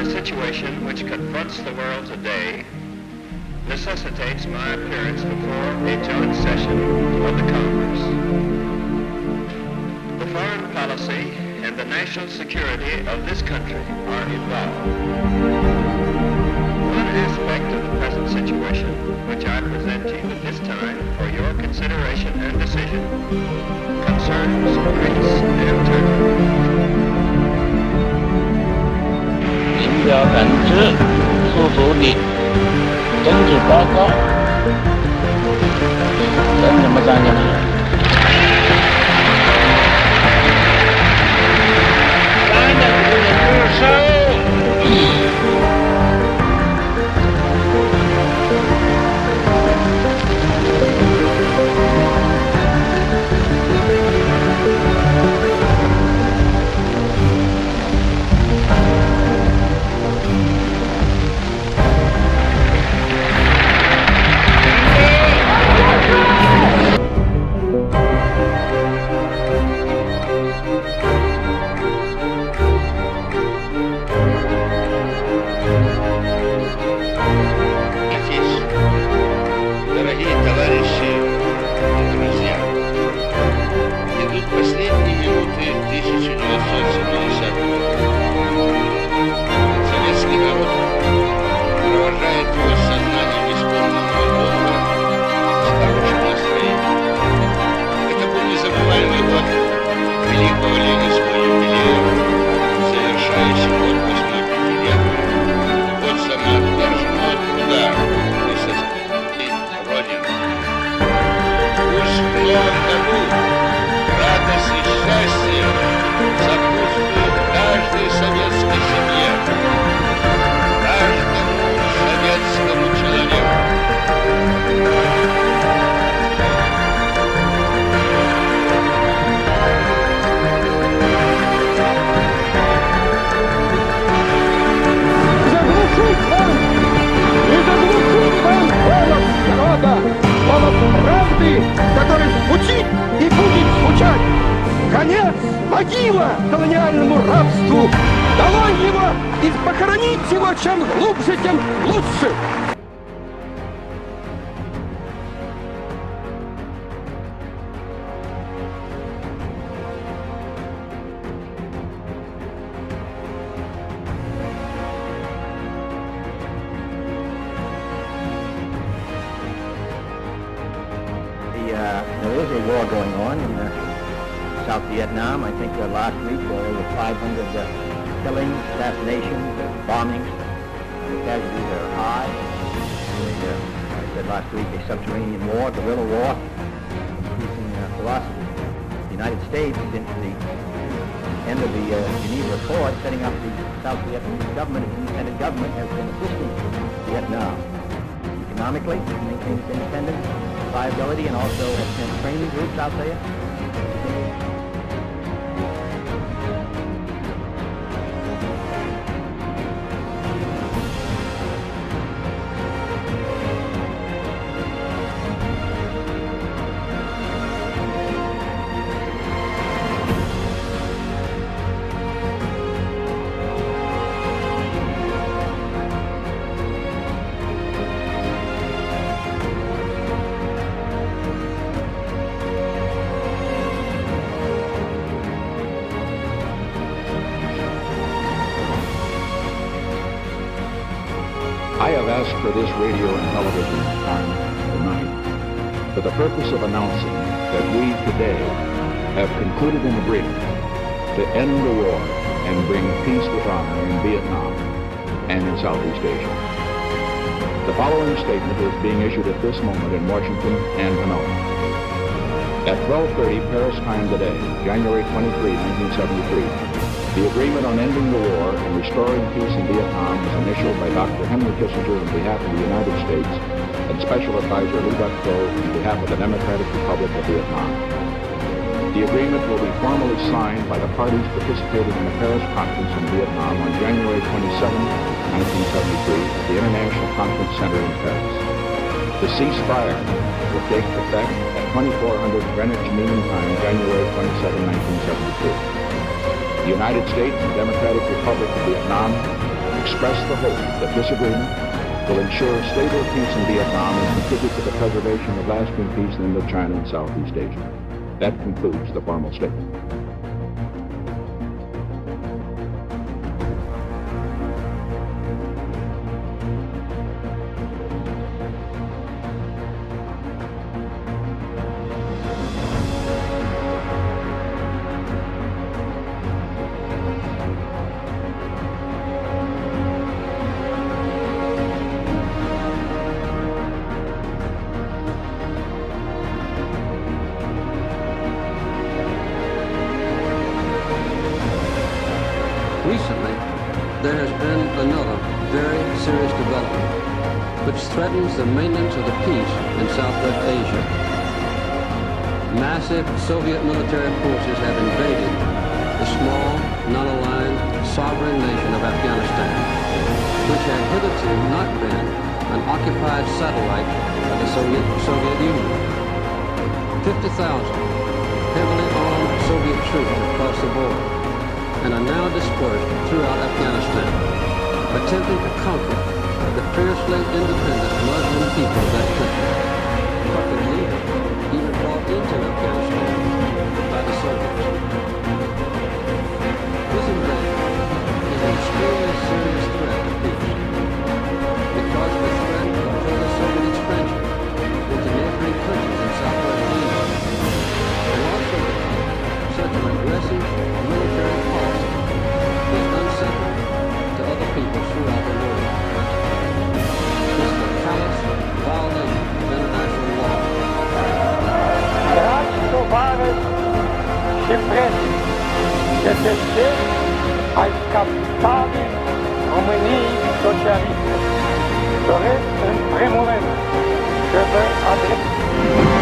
the situation which confronts the world today necessitates my appearance before a joint session of the Congress. The foreign policy and the national security of this country are involved. One aspect of the present situation, which I present to you at this time for your consideration and decision, concerns Greece and Turkey. 您的本质附属的政治报告，真怎么讲呢？咱的主人不收。Могила колониальному рабству! Долой его и похоронить его чем глубже, тем лучше! There is a war going on in South Vietnam. I think last week there were over 500 killings, assassinations, bombings. The casualties are high. I said last week, a subterranean war, guerrilla war, increasing ferocity. The United States, since the end of the Geneva Accord, setting up the South Vietnamese government, an independent government, has been assisting Vietnam economically, maintaining its independence, viability, and also has sent training groups out there. I have asked for this radio and television time tonight for the purpose of announcing that we today have concluded an agreement to end the war and bring peace with honor in Vietnam and in Southeast Asia. The following statement is being issued at this moment in Washington and Hanoi. At 12:30 Paris time today, January 23, 1973, the agreement on ending the war and restoring peace in Vietnam was initialed by Dr. Henry Kissinger on behalf of the United States and Special Advisor Lee Duc-Tho on behalf of the Democratic Republic of Vietnam. The agreement will be formally signed by the parties participating in the Paris Conference in Vietnam on January 27, 1973 at the International Conference Center in Paris. The ceasefire will take effect at 2400 Greenwich Mean Time, January 27, 1973. The United States and Democratic Republic of Vietnam express the hope that this agreement will ensure stable peace in Vietnam and contribute to the preservation of lasting peace in Indochina and Southeast Asia. That concludes the formal statement. Recently, there has been another very serious development which threatens the maintenance of the peace in Southwest Asia. Massive Soviet military forces have invaded the small, non-aligned, sovereign nation of Afghanistan, which had hitherto not been an occupied satellite of the Soviet Union. 50,000 heavily armed Soviet troops have crossed the border and are now dispersed throughout Afghanistan, attempting to conquer the fiercely independent Muslim people of that country, but could even brought into Afghanistan by the Soviets. This invasion is an extremely serious threat to peace, because of the threat of further Soviet expansion into neighboring countries in Southwest Asia, and also because such an aggressive military policy is unsettling to other people throughout the world. This is a callous violation of international law. Dragi tovarăși și prieteni, cetățeni ai capitalei României socialiste, doresc în primul rând să vă adresez